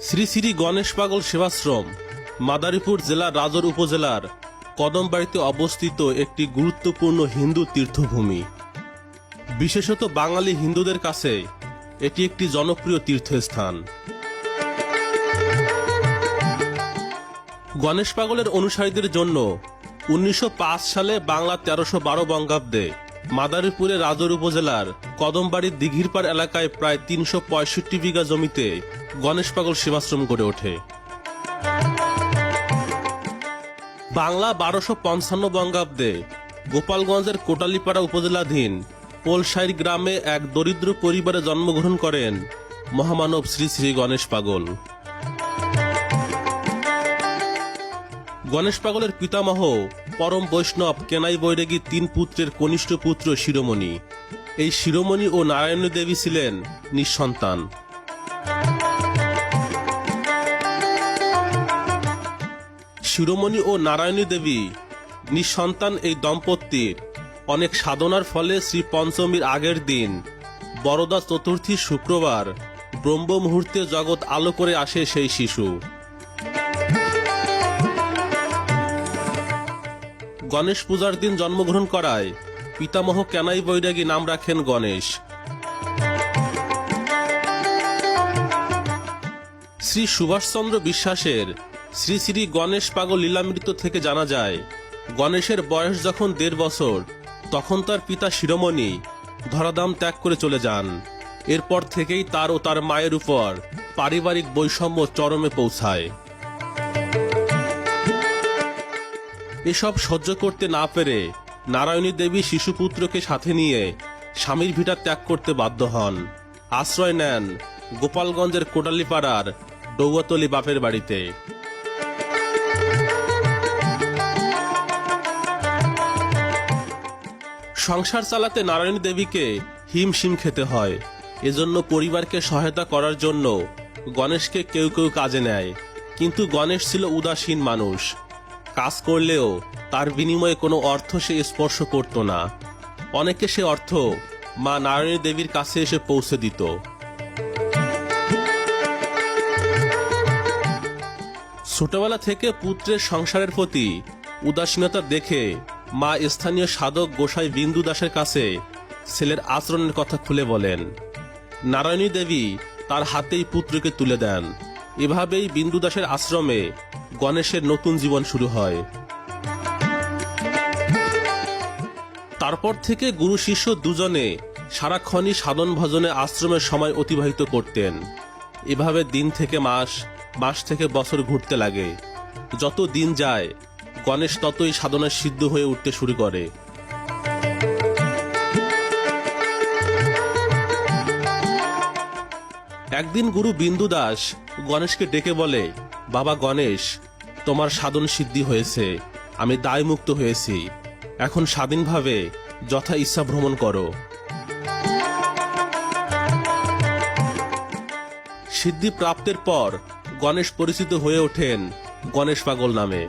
শ্রী শ্রী গণেশ পাগল সেবাশ্রম মাদারীপুর জেলার রাজোর উপজেলার কদমবাড়িতে অবস্থিত একটি গুরুত্বপূর্ণ হিন্দু তীর্থভূমি। বিশেষত বাঙালি হিন্দুদের কাছে এটি একটি জনপ্রিয় তীর্থস্থান। গণেশ পাগলের অনুসারীদের জন্য 1905 সালে বাংলা 1312 বঙ্গাব্দে মাদারীপুরের রাজোর উপজেলার কদমবাড়ির দিঘিরপাড় এলাকায় প্রায় 365 বিঘা জমিতে গণেশ পাগল সেবাশ্রম গড়ে ওঠে। বাংলা 1255 বঙ্গাব্দে গোপালগঞ্জের কোটালীপাড়া উপজেলাধীন পোলসাইর গ্রামে এক দরিদ্র পরিবারে জন্মগ্রহণ করেন মহামানব শ্রী শ্রী গণেশ পাগল। গণেশ পাগলের পিতামহ পরম বৈষ্ণব কেনাই বৈরাগী 3 পুত্রের কনিষ্ঠ পুত্র শিরোমণি। এই শিরোমণি ও নারায়ণী দেবী ছিলেন নিঃসন্তান। শিরোমণি ও নারায়ণী দেবী নিঃসন্তান এই দম্পতির অনেক সাধনার ফলে শ্রী পঞ্চমীর আগের দিন বরদা চতুর্থী শুক্রবার ব্রহ্ম মুহূর্তে জগৎ আলো করে আসে সেই শিশু। গণেশ পূজার দিন জন্মগ্রহণ করায় পিতামহ কেনাই বৈরাগী নাম রাখেন গণেশ। শ্রী সুভাষচন্দ্র বিশ্বাসের শ্রী শ্রী গণেশ পাগল লীলামৃত থেকে জানা যায়, গণেশের বয়স যখন 1.5 বছর তখন তার পিতা শিরোমণি ধরাধাম ত্যাগ করে চলে যান। এরপর থেকেই তার ও তার মায়ের উপর পারিবারিক বৈষম্য চরমে পৌঁছায়। এসব সহ্য করতে না পেরে নারায়ণী দেবী শিশুপুত্রকে সাথে নিয়ে স্বামীর ভিটা ত্যাগ করতে বাধ্য হন। আশ্রয় নেন গোপালগঞ্জের কোটালীপাড়ার ডৌয়াতলী বাপের বাড়িতে। সংসার চালাতে নারায়ণী দেবীকে হিমশিম খেতে হয়। এজন্য পরিবারকে সহায়তা করার জন্য গণেশকে কেউ কেউ কাজে নেয়, কিন্তু গণেশ ছিল উদাসীন মানুষ। কাজ করলেও তার বিনিময়ে কোনো অর্থ সে স্পর্শ করত না। অনেকে সে অর্থ মা নারায়ণী দেবীর কাছে এসে পৌঁছে দিত। ছোটবেলা থেকে পুত্রের সংসারের প্রতি উদাসীনতা দেখে মা স্থানীয় সাধক গোসাই বিন্দু দাসের কাছে ছেলের আচরণের কথা খুলে বলেন। নারায়ণী দেবী তার হাতেই পুত্রকে তুলে দেন। এভাবেই বিন্দু দাসের আশ্রমে গণেশের নতুন জীবন শুরু হয়। তারপর থেকে গুরু শিষ্য দুজনে সারাক্ষণই সাধন ভজনে আশ্রমের সময় অতিবাহিত করতেন। এভাবে দিন থেকে মাস, মাস থেকে বছর ঘুরতে লাগে। যত দিন যায় গণেশ ততই সাধনায় সিদ্ধ হয়ে উঠতে শুরু করে। একদিন গুরু বিন্দু দাস গণেশকে ডেকে বলে, বাবা গণেশ, তোমার সাধন সিদ্ধি হয়েছে, আমি দায়মুক্ত হয়েছি, এখন স্বাধীনভাবে যথা ইচ্ছা ভ্রমণ করো। সিদ্ধি প্রাপ্তের পর গণেশ পরিচিত হয়ে ওঠেন গণেশ পাগল নামে।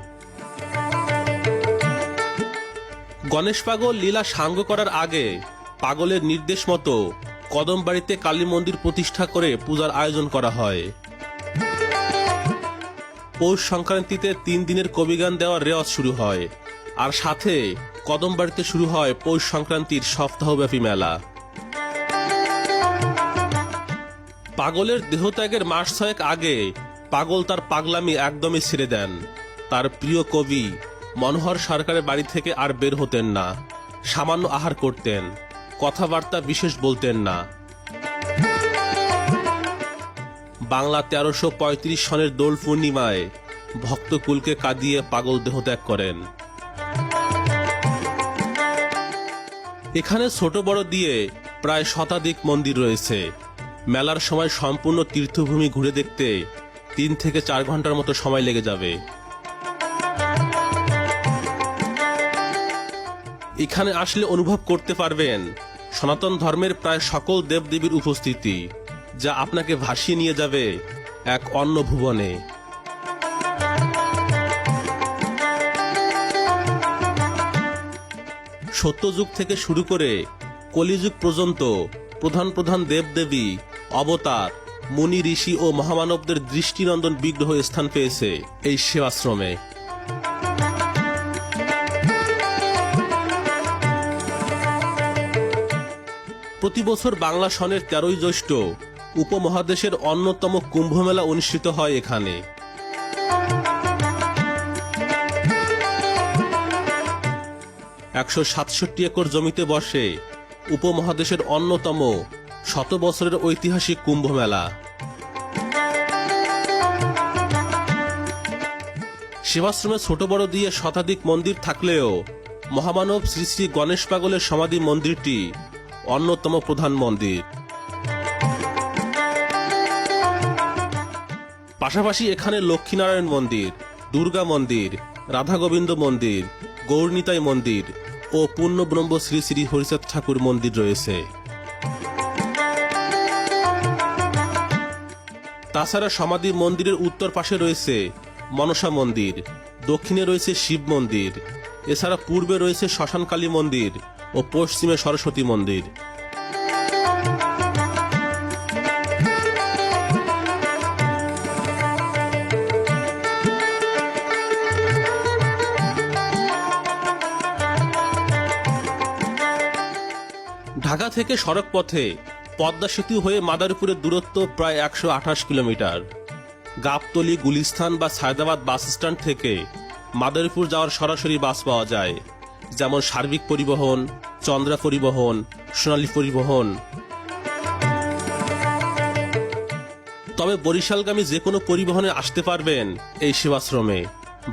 গণেশ পাগল লীলা সাঙ্গ করার আগে পাগলের নির্দেশ মতো কদমবাড়িতে কালী মন্দির প্রতিষ্ঠা করে পূজার আয়োজন করা হয়। পৌষ সংক্রান্তিতে 3 দিনের কবিগান দেওয়ার রেওয়াজ শুরু হয়, আর সাথে কদমবাড়িতে শুরু হয় পৌষ সংক্রান্তির সপ্তাহব্যাপী মেলা। পাগলের দেহত্যাগের মাস 6 আগে পাগল তার পাগলামি একদমই ছেড়ে দেন। তার প্রিয় কবি মনোহর সরকারের বাড়ি থেকে আর বের হতেন না। সামান্য আহার করতেন, কথাবার্তা বিশেষ বলতেন না। বাংলা 1335 সনের দোল পূর্ণিমায় ভক্তকুলকে কাঁদিয়ে পাগল দেহত্যাগ করেন। এখানে ছোট বড় দিয়ে প্রায় শতাধিক মন্দির রয়েছে। মেলার সময় সম্পূর্ণ তীর্থভূমি ঘুরে দেখতে 3 থেকে 4 ঘন্টার মতো সময় লেগে যাবে। এখানে আসলে অনুভব করতে পারবেন সনাতন ধর্মের প্রায় সকল দেবদেবীর উপস্থিতি, যা আপনাকে ভাসিয়ে নিয়ে যাবে এক অন্য ভুবনে। সত্যযুগ থেকে শুরু করে কলিযুগ পর্যন্ত প্রধান প্রধান দেবদেবী, অবতার মুনি ঋষি ও মহামানবদের দৃষ্টিনন্দন বিগ্রহ স্থান পেয়েছে এই সেবাশ্রমে। প্রতি বছর বাংলা সনের 13ই জ্যৈষ্ঠ উপমহাদেশের অন্যতম কুম্ভমেলা অনুষ্ঠিত হয় এখানে। 167 একর জমিতে বসে উপমহাদেশের অন্যতম 100 বছরের ঐতিহাসিক কুম্ভ মেলা। সেবাশ্রমে ছোট বড় দিয়ে শতাধিক মন্দির থাকলেও মহামানব শ্রী শ্রী গণেশ পাগলের সমাধি মন্দিরটি অন্যতম প্রধান মন্দির। পাশাপাশি এখানে লক্ষ্মীনারায়ণ মন্দির, দুর্গা মন্দির, রাধা গোবিন্দ মন্দির, গৌরনিতাই মন্দির ও পূর্ণব্রহ্ম শ্রী শ্রী হরিচাঁদ ঠাকুর মন্দির রয়েছে। তাছাড়া সমাধি মন্দিরের উত্তর পাশে রয়েছে মনসা মন্দির, দক্ষিণে রয়েছে শিব মন্দির, এছাড়া পূর্বে রয়েছে শ্মশানকালী মন্দির ও পশ্চিমে সরস্বতী মন্দির। ঢাকা থেকে সড়ক পথে পদ্মা সেতু হয়ে মাদারীপুরের দূরত্ব প্রায় 128 কিলোমিটার। গাবতলী, গুলিস্তান বা সায়দাবাদ বাস স্ট্যান্ড থেকে মাদারীপুর যাওয়ার সরাসরি বাস পাওয়া যায়, যেমন সার্বিক পরিবহন, চন্দ্রা পরিবহন, সোনালী পরিবহন। তবে বরিশালগামী যে কোনো পরিবহনে আসতে পারবেন এই সেবাশ্রমে।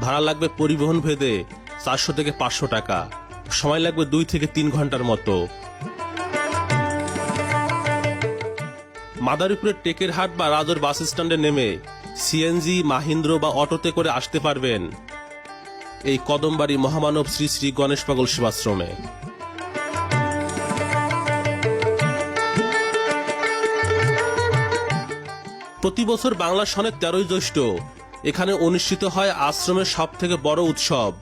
ভাড়া লাগবে পরিবহন ভেদে 400 থেকে 500 টাকা। সময় লাগবে 2 থেকে 3 ঘন্টার মতো। মাদারীপুরের টেকেরহাট বা রাজর বাস স্ট্যান্ডে নেমে সিএনজি, মাহিন্দ্র বা অটোতে করে আসতে পারবেন এই কদমবাড়ি মহামানব শ্রী শ্রী গণেশ পাগল সেবাশ্রমে। প্রতি বছর বাংলা সনের 13ই জ্যৈষ্ঠ এখানে অনুষ্ঠিত হয় আশ্রমের সব থেকে বড় উৎসব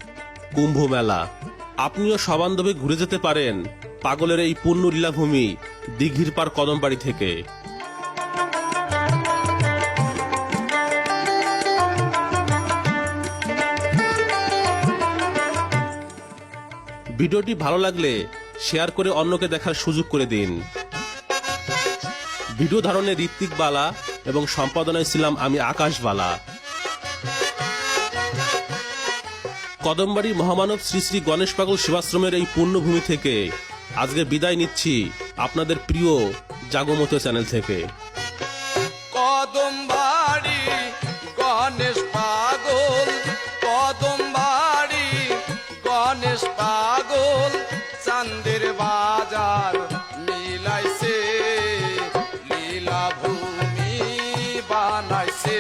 কুম্ভ মেলা। আপনিও সবান্ধবে ঘুরে যেতে পারেন পাগলের এই পুণ্য লীলাভূমি দিঘির পার কদমবাড়ি থেকে। ভিডিওটি ভালো লাগলে শেয়ার করে অন্যকে দেখার সুযোগ করে দিন। ভিডিও ধারণে ঋত্বিক বালা এবং সম্পাদনায় ছিলাম আমি আকাশ বালা। কদমবাড়ি মহামানব শ্রী শ্রী গণেশ পাগল সেবাশ্রমের এই পুণ্যভূমি থেকে আজকে বিদায় নিচ্ছি আপনাদের প্রিয় জাগমত চ্যানেল থেকে। কদমবাড়ি গণেশ পাগল, কদমবাড়ি গণেশ পাগল, চান্দের বাজার মিলাইছে, লীলা ভূমি বানাইছে।